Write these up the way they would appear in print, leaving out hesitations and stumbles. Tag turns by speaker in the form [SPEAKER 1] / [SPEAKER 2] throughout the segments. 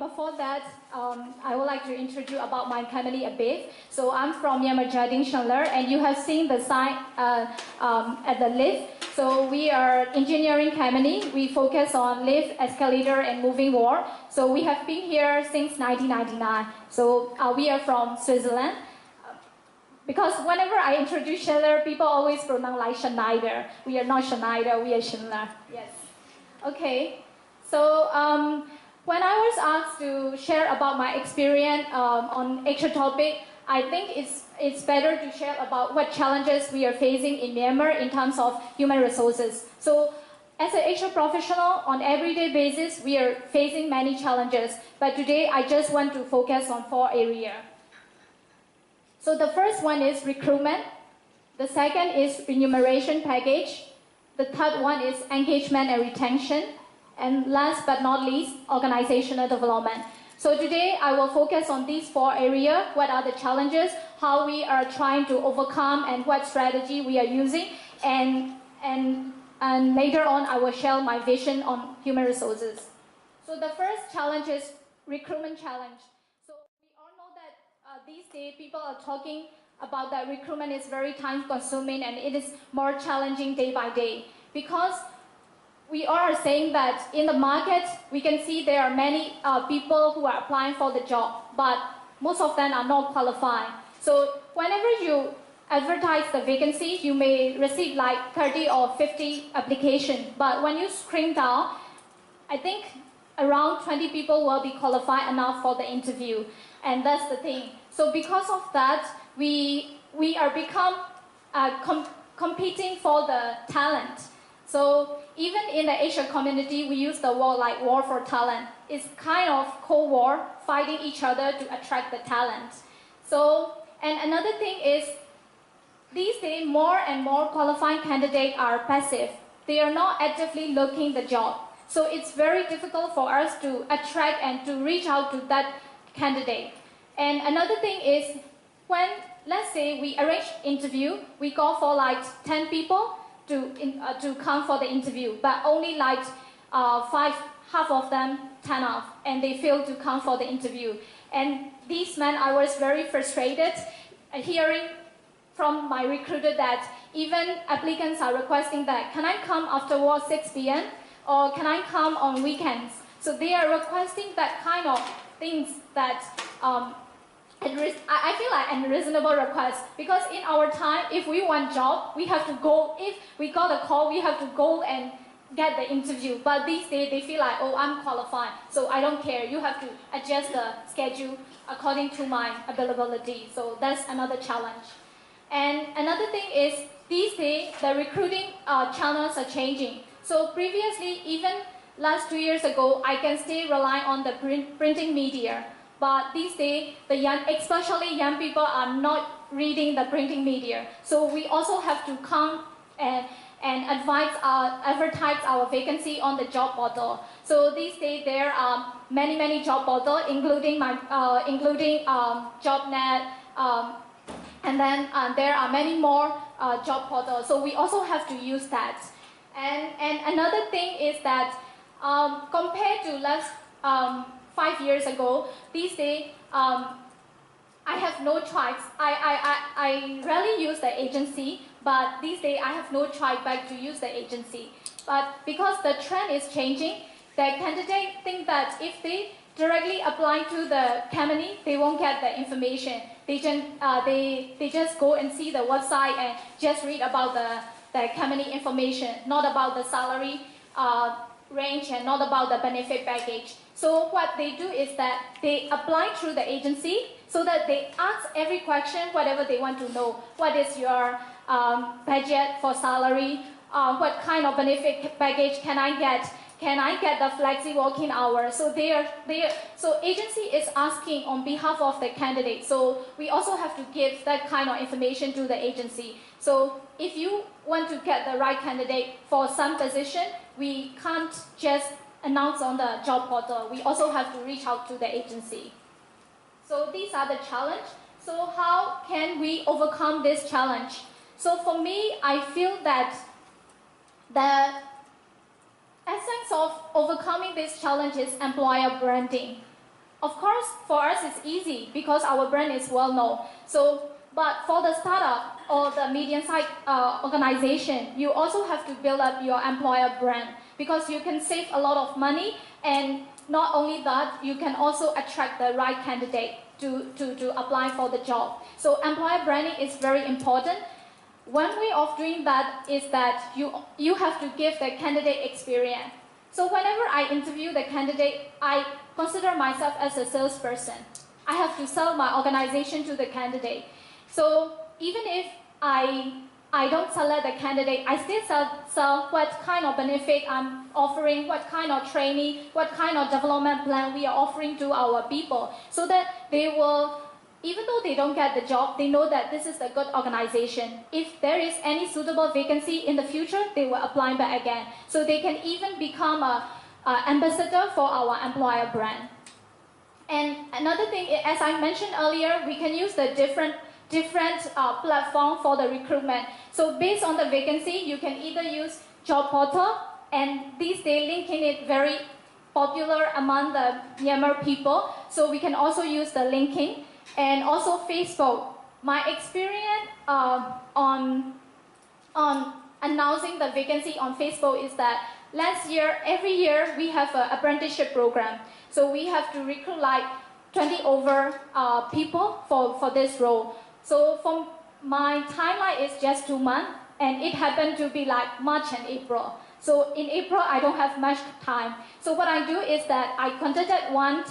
[SPEAKER 1] before that, I would like to introduce about my family a bit. So I'm from Myanmar, Jardine Schindler, and you have seen the sign at the lift. So we are engineering company. We focus on lift, escalator, and moving wall. So we have been here since 1999. So we are from Switzerland. Because whenever I introduce Schindler, people always pronounce like Schneider. We are not Schneider, we are Schindler. Yes. Okay. So when I was asked to share about my experience on HR topic, I think it's better to share about what challenges we are facing in Myanmar in terms of human resources. So as an HR professional, on everyday basis, we are facing many challenges. But today, I just want to focus on 4 areas. So the first one is recruitment. The second is remuneration package. The third one is engagement and retention. And last but not least, organizational development. So today I will focus on these 4 areas. What are the challenges, how we are trying to overcome, and what strategy we are using. And later on I will share my vision on human resources. So the first challenge is recruitment challenge. So we all know that these days people are talking about that recruitment is very time consuming and it is more challenging day by day. Because we are saying that in the market, we can see there are many people who are applying for the job, but most of them are not qualified. So whenever you advertise the vacancy, you may receive like 30 or 50 applications. But when you screen down, I think around 20 people will be qualified enough for the interview. And that's the thing. So because of that, we are competing for the talent. So even in the Asia community, we use the word like war for talent. It's kind of Cold War, fighting each other to attract the talent. So, and another thing is, these days more and more qualified candidates are passive. They are not actively looking the job. So it's very difficult for us to attract and to reach out to that candidate. And another thing is, when, let's say we arrange interview, we go for like 10 people, to come for the interview, but only like half of them turn off, and they fail to come for the interview. And these men, I was very frustrated hearing from my recruiter that even applicants are requesting that, can I come after work 6 p.m. or can I come on weekends? So they are requesting that kind of things that I feel like unreasonable request, because in our time, if we want job, we have to go. If we got a call, we have to go and get the interview. But these days, they feel like, oh, I'm qualified, so I don't care. You have to adjust the schedule according to my availability. So that's another challenge. And another thing is, these days, the recruiting channels are changing. So previously, even last 2 years ago, I can still rely on the printing media. But these days, especially young people, are not reading the printing media. So we also have to come and advertise our vacancy on the job portal. So these days, there are many job portals, including JobNet, and then there are many more job portals. So we also have to use that. And another thing is that compared to last 5 years ago, these days, I have no choice. I rarely use the agency, but these days I have no choice but to use the agency. But because the trend is changing, the candidates think that if they directly apply to the company, they won't get the information. They just go and see the website and just read about the company information, not about the salary range and not about the benefit package. So what they do is that they apply through the agency so that they ask every question, whatever they want to know. What is your budget for salary? What kind of benefit package can I get? Can I get the flexi working hours? So so agency is asking on behalf of the candidate. So we also have to give that kind of information to the agency. So if you want to get the right candidate for some position, we can't just announce on the job portal. We also have to reach out to the agency. So these are the challenge. So how can we overcome this challenge? So for me, I feel that the essence of overcoming this challenge is employer branding. course, for us it's easy because our brand is well known. So, but for the startup or the medium-sized organization, you also have to build up your employer brand because you can save a lot of money, and not only that, you can also attract the right candidate to apply for the job. So employer branding is very important. One way of doing that is that you have to give the candidate experience. So whenever I interview the candidate, I consider myself as a salesperson. I have to sell my organization to the candidate. So even if I don't select the candidate, I still sell what kind of benefit I'm offering, what kind of training, what kind of development plan we are offering to our people, so that they will, even though they don't get the job, they know that this is a good organization. If there is any suitable vacancy in the future, they will apply back again. So they can even become an ambassador for our employer brand. And another thing, as I mentioned earlier, we can use the different platform for the recruitment. So based on the vacancy, you can either use job portal, and these days LinkedIn is very popular among the Myanmar people. So we can also use the LinkedIn, and also Facebook. My experience on announcing the vacancy on Facebook is that last year, every year we have an apprenticeship program. So we have to recruit like 20 over people for this role. So from my timeline is just 2 months, and it happened to be like March and April. So in April, I don't have much time. So what I do is that I contacted one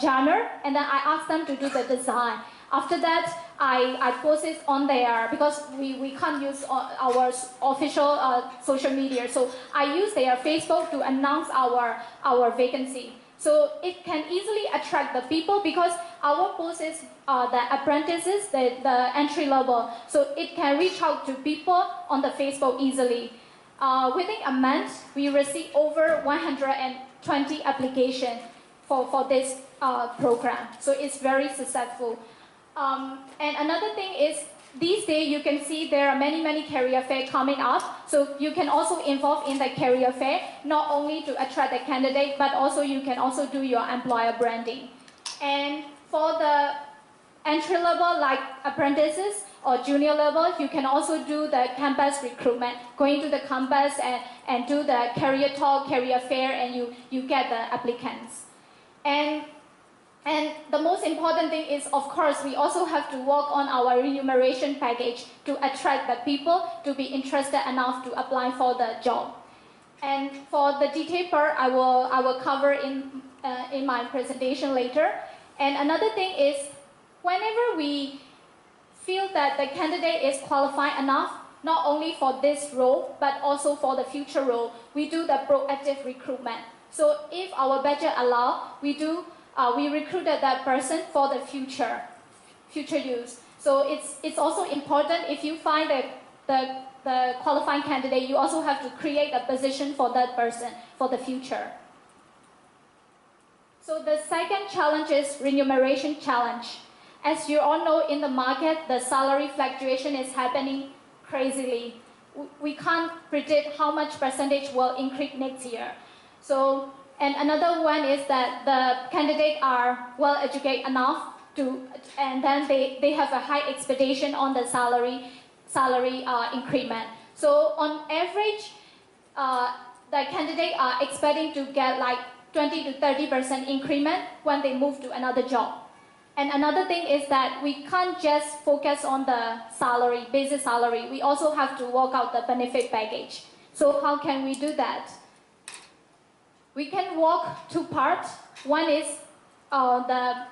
[SPEAKER 1] genre, and then I asked them to do the design. After that, I post it on there because we can't use our official social media. So I use their Facebook to announce our vacancy. So it can easily attract the people because our post is the apprentices, the entry level. So it can reach out to people on the Facebook easily. Within a month, we receive over 120 applications for this program. So it's very successful. And another thing is, these days you can see there are many career fairs coming up. So you can also involve in the career fair, not only to attract the candidate, but also you can also do your employer branding. And for the entry level, like apprentices or junior level, you can also do the campus recruitment, going to the campus and do the career talk, career fair, and you get the applicants. And the most important thing is, of course, we also have to work on our remuneration package to attract the people to be interested enough to apply for the job. And for the detailed part, I will cover in my presentation later. And another thing is, whenever we feel that the candidate is qualified enough, not only for this role, but also for the future role, we do the proactive recruitment. So if our budget allows, we recruited that person for the future use. So it's also important, if you find the qualifying candidate, you also have to create a position for that person for the future. So the second challenge is remuneration challenge. As you all know, in the market, the salary fluctuation is happening crazily. We can't predict how much percentage will increase next year. So, and another one is that the candidates are well educated enough and then they have a high expectation on the salary increment. So on average, the candidates are expecting to get like 20 to 30% increment when they move to another job. And another thing is that we can't just focus on the salary, basic salary. We also have to work out the benefit package. So how can we do that? We can work two parts. One is the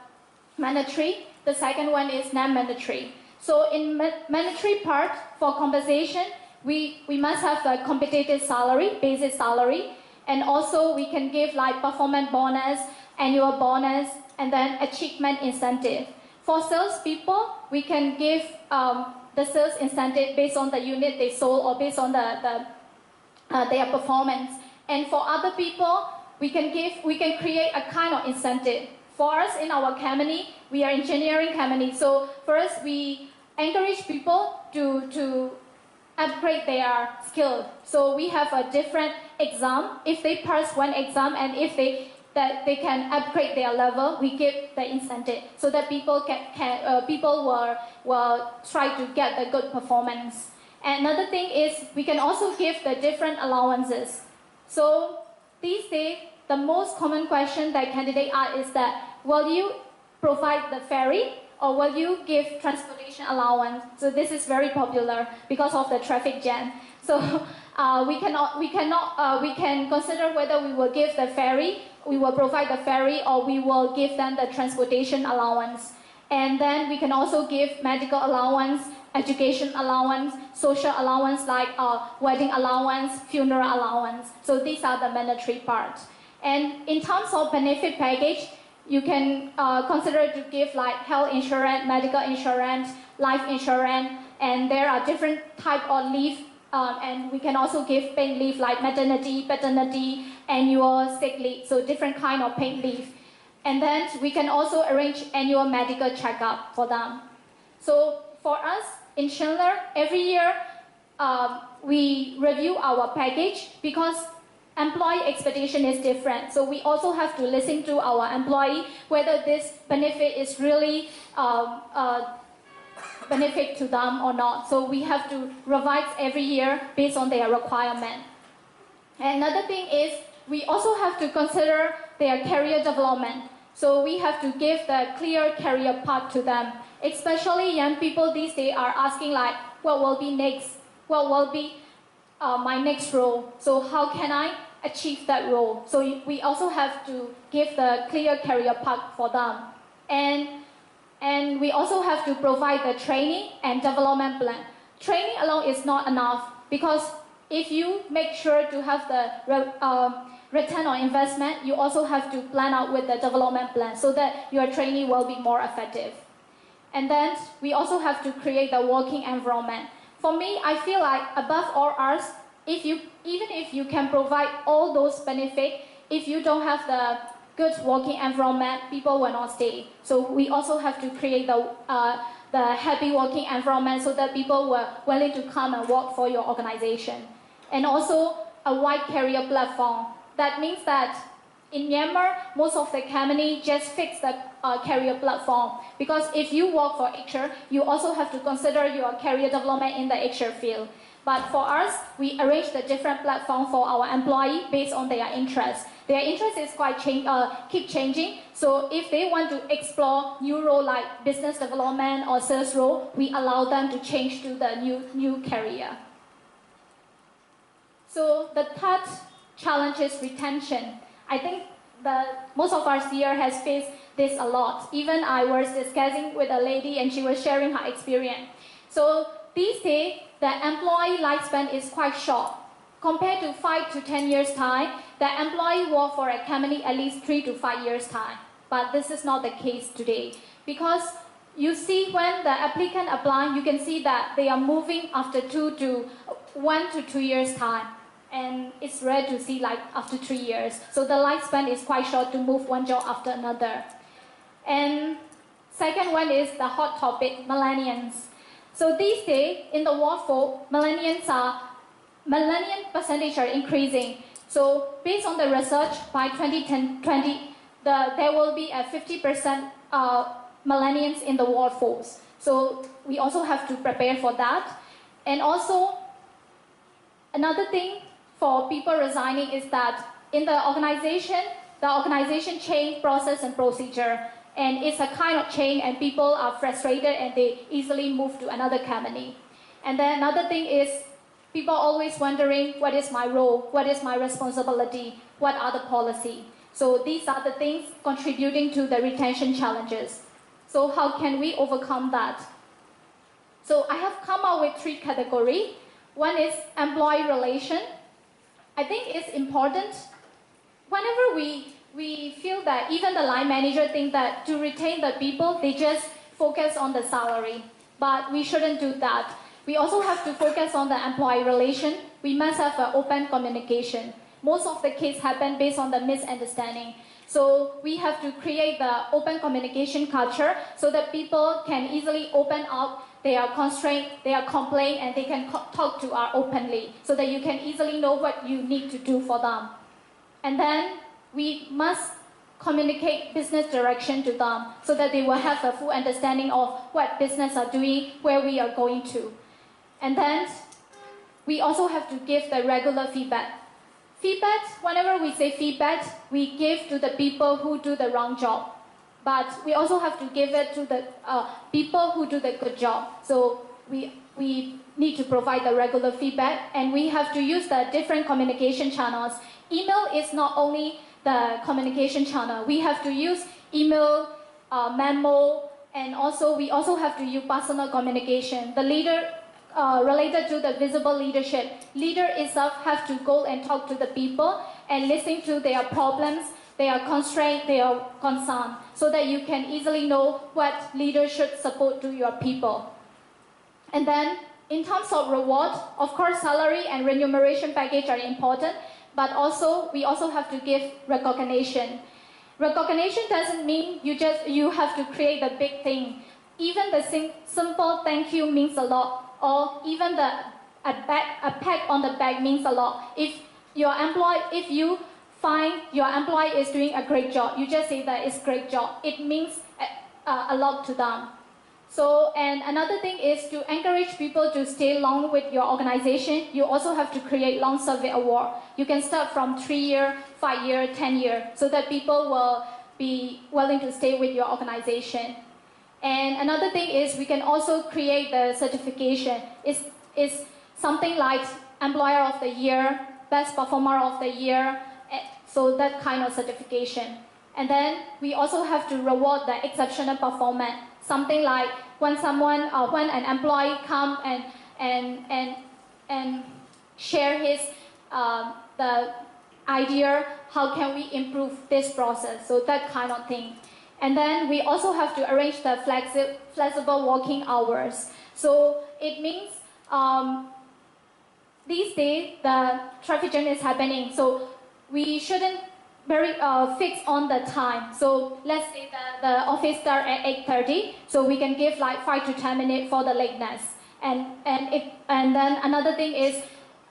[SPEAKER 1] mandatory. The second one is non-mandatory. So in mandatory part, for compensation, we must have a competitive salary, basic salary. And also we can give like performance bonus, annual bonus, and then achievement incentive. For salespeople, we can give the sales incentive based on the unit they sold or based on their performance. And for other people, we can create a kind of incentive. For us in our company, we are engineering company. So first we encourage people to upgrade their skill. So we have a different exam. If they pass one exam and if they can upgrade their level, we give the incentive so that people will try to get the good performance. And another thing is we can also give the different allowances. So these days, the most common question that candidates ask is that, will you provide the ferry or will you give transportation allowance? So this is very popular because of the traffic jam. So we can consider whether we will give the ferry, we will provide the ferry, or we will give them the transportation allowance. And then we can also give medical allowance, education allowance, social allowance like wedding allowance, funeral allowance. So these are the mandatory parts. And in terms of benefit package, you can consider to give like health insurance, medical insurance, life insurance, and there are different type of leave. And we can also give paid leave like maternity, paternity, annual sick leave, so different kind of paid leave. And then we can also arrange annual medical checkup for them. So for us in Schindler, every year we review our package because employee expectation is different. So we also have to listen to our employee whether this benefit is really benefit to them or not. So we have to revise every year based on their requirement. And another thing is we also have to consider their career development. So we have to give the clear career path to them. Especially young people these days are asking like, what will be next? What will be my next role? So how can I achieve that role? So we also have to give the clear career path for them. And we also have to provide the training and development plan. Training alone is not enough because if you make sure to have the return on investment, you also have to plan out with the development plan so that your training will be more effective. And then we also have to create the working environment. For me, I feel like above all else, even if you can provide all those benefits, if you don't have the good working environment, people will not stay. So we also have to create the happy working environment so that people were willing to come and work for your organization. And also a wide career platform. That means that in Myanmar, most of the company just fix the career platform. Because if you work for HR, you also have to consider your career development in the HR field. But for us, we arrange the different platform for our employee based on their interest. Their interest is keep changing. So if they want to explore new role like business development or sales role, we allow them to change to the new career. So the third challenge is retention. I think most of us here has faced this a lot. Even I was discussing with a lady and she was sharing her experience. So these days, the employee lifespan is quite short. Compared to 5 to 10 years time, the employee work for a company at least 3 to 5 years time. But this is not the case today. Because you see when the applicant apply, you can see that they are moving after 1 to 2 years time. And it's rare to see like after 3 years. So the lifespan is quite short to move one job after another. And second one is the hot topic, millennials. So these days, in the workforce, millennial percentage are increasing. So based on the research, by 2020, there will be a 50% millennials in the workforce. So we also have to prepare for that. And also, another thing for people resigning is that in the organization change process and procedure. And it's a kind of change and people are frustrated and they easily move to another company. And then another thing is people always wondering, what is my role? What is my responsibility? What are the policy? So these are the things contributing to the retention challenges. So how can we overcome that? So I have come up with 3 categories. One is employee relation. I think it's important. Whenever we feel that even the line manager think that to retain the people, they just focus on the salary. But we shouldn't do that. We also have to focus on the employee relation. We must have an open communication. Most of the cases happen based on the misunderstanding. So we have to create the open communication culture so that people can easily open up they are constrained, they are complained, and they can talk to us openly so that you can easily know what you need to do for them. And then we must communicate business direction to them so that they will have a full understanding of what business are doing, where we are going to. And then we also have to give the regular feedback. Feedback, whenever we say feedback, we give to the people who do the wrong job. But we also have to give it to the people who do the good job. So we need to provide the regular feedback, and we have to use the different communication channels. Email is not only the communication channel. We have to use email, memo, and also we also have to use personal communication. The leader, related to the visible leadership, leader itself have to go and talk to the people and listen to their problems, their constraints, their concern, so that you can easily know what leaders should support to your people. And then, in terms of reward, of course, salary and remuneration package are important, but also we also have to give recognition. Recognition doesn't mean you have to create the big thing. Even the simple thank you means a lot, or even a pat on the back means a lot. If you find your employee is doing a great job, you just say that it's a great job. It means a lot to them. So, and another thing is to encourage people to stay long with your organization. You also have to create long survey award. You can start from 3 year, 5 year, 10 year, so that people will be willing to stay with your organization. And another thing is we can also create the certification. It's something like Employer of the Year, Best Performer of the Year, so that kind of certification. And then we also have to reward the exceptional performance. Something like when an employee come and share his the idea, how can we improve this process? So that kind of thing. And then we also have to arrange the flexible working hours. So it means these days the traffic jam is happening. So we shouldn't very fixed on the time. So let's say that the office start at 8:30, so we can give like 5 to 10 minutes for the lateness. And then another thing is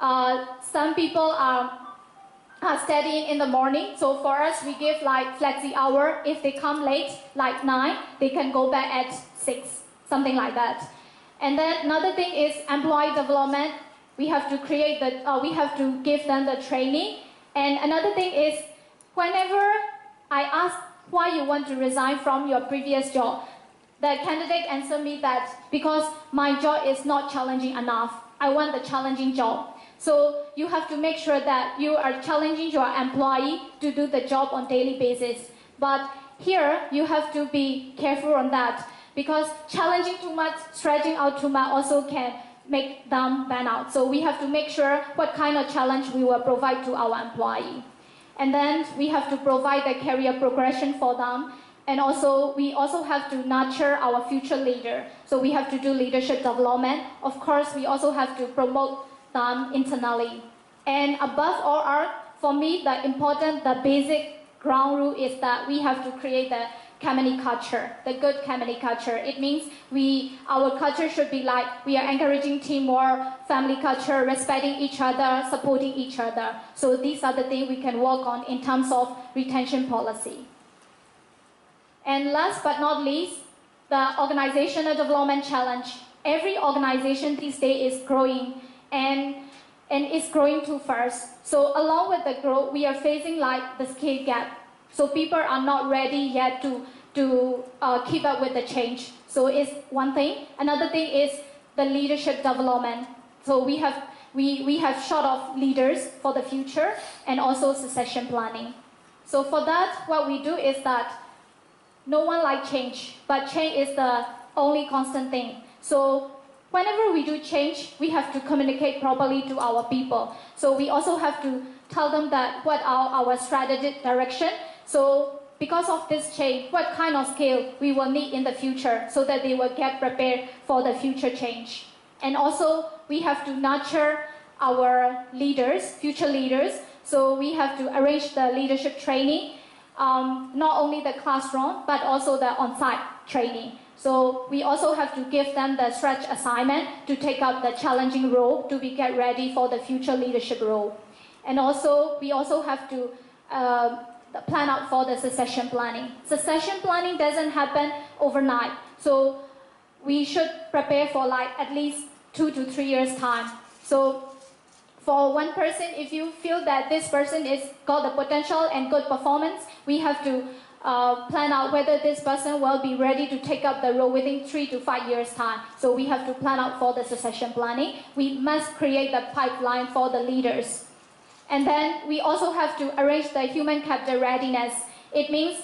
[SPEAKER 1] some people are studying in the morning. So for us, we give like flexi hour. If they come late, like 9, they can go back at 6, something like that. And then another thing is employee development. We have to create we have to give them the training. And another thing is, whenever I ask why you want to resign from your previous job, the candidate answered me that because my job is not challenging enough. I want the challenging job. So you have to make sure that you are challenging your employee to do the job on daily basis. But here you have to be careful on that, because challenging too much, stretching out too much also can make them burn out. So we have to make sure what kind of challenge we will provide to our employee. And then we have to provide the career progression for them. And also, we also have to nurture our future leader. So we have to do leadership development. Of course, we also have to promote them internally. And above all, for me, the basic ground rule is that we have to create the company culture, the good company culture. It means our culture should be like we are encouraging teamwork, family culture, respecting each other, supporting each other. So these are the things we can work on in terms of retention policy. And last but not least, the organizational development challenge. Every organization these days is growing, and it's growing too fast. So along with the growth, we are facing like the skill gap. So people are not ready yet to keep up with the change. So it's one thing. Another thing is the leadership development. So we have short of leaders for the future, and also succession planning. So for that, what we do is that no one likes change, but change is the only constant thing. So whenever we do change, we have to communicate properly to our people. So we also have to tell them that what are our strategic direction. So because of this change, what kind of skill we will need in the future, so that they will get prepared for the future change. And also, we have to nurture our leaders, future leaders. So we have to arrange the leadership training, not only the classroom, but also the on-site training. So we also have to give them the stretch assignment to take up the challenging role to get ready for the future leadership role. And also, we also have to plan out for the succession planning. Succession planning doesn't happen overnight. So we should prepare for like at least 2 to 3 years time. So for one person, if you feel that this person is got the potential and good performance, we have to plan out whether this person will be ready to take up the role within 3 to 5 years time. So we have to plan out for the succession planning. We must create the pipeline for the leaders. And then we also have to arrange the human capital readiness. It means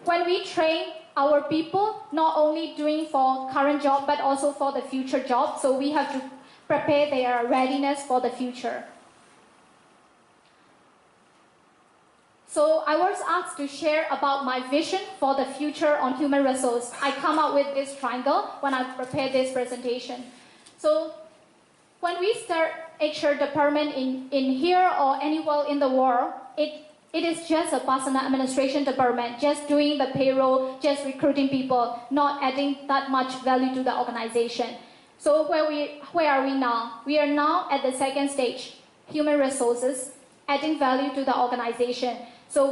[SPEAKER 1] when we train our people, not only doing for current job, but also for the future job. So we have to prepare their readiness for the future. So I was asked to share about my vision for the future on human resource. I come up with this triangle when I prepared this presentation. So when we start HR department in here or anywhere in the world, it is just a personal administration department, just doing the payroll, just recruiting people, not adding that much value to the organization. So where are we now? We are now at the second stage, human resources, adding value to the organization. So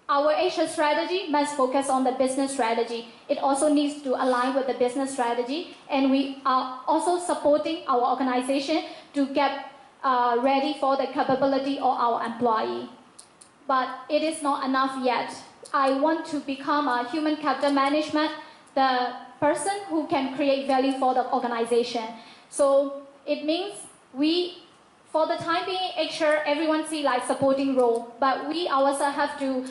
[SPEAKER 1] our HR strategy must focus on the business strategy. It also needs to align with the business strategy, and we are also supporting our organization to get ready for the capability of our employee. But it is not enough yet. I want to become a human capital management, the person who can create value for the organization. So it means for the time being, HR, everyone see like supporting role, but we ourselves have to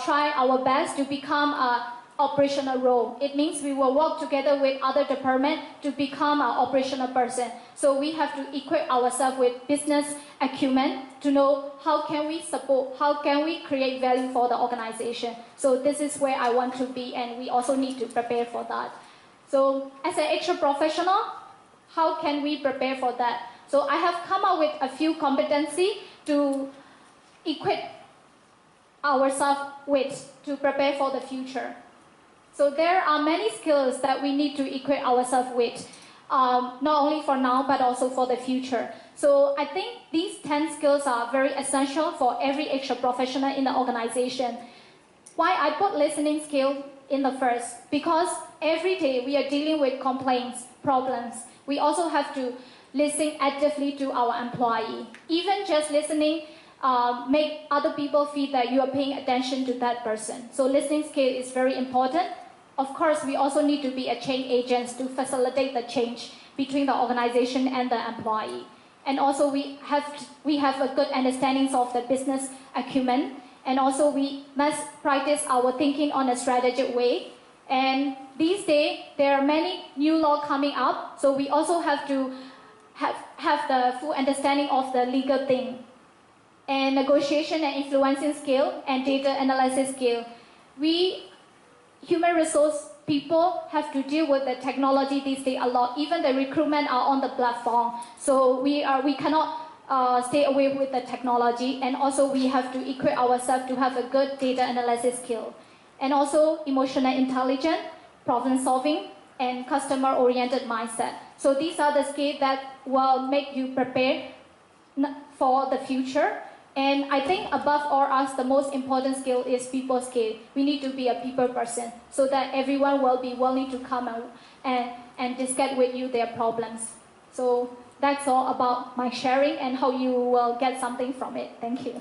[SPEAKER 1] try our best to become an operational role. It means we will work together with other departments to become an operational person. So we have to equip ourselves with business acumen to know how can we support, how can we create value for the organization. So this is where I want to be, and we also need to prepare for that. So as an HR professional, how can we prepare for that? So I have come up with a few competencies to equip ourselves with to prepare for the future. So there are many skills that we need to equip ourselves with, not only for now, but also for the future. So I think these 10 skills are very essential for every HR professional in the organization. Why I put listening skill in the first? Because every day we are dealing with complaints, problems. We also have to listen actively to our employee. Even just listening make other people feel that you are paying attention to that person. So listening skill is very important. Of course, we also need to be a change agent to facilitate the change between the organization and the employee. And also we have a good understanding of the business acumen. And also we must practice our thinking on a strategic way. And these days, there are many new laws coming up. So we also have to have the full understanding of the legal thing. And negotiation and influencing skill and data analysis skill. We, human resource people, have to deal with the technology these days a lot. Even the recruitment are on the platform. So we cannot stay away with the technology. And also we have to equip ourselves to have a good data analysis skill. And also emotional intelligence, problem solving, and customer-oriented mindset. So these are the skills that will make you prepare for the future. And I think above all else, the most important skill is people skill. We need to be a people person so that everyone will be willing to come and discuss with you their problems. So that's all about my sharing and how you will get something from it. Thank you.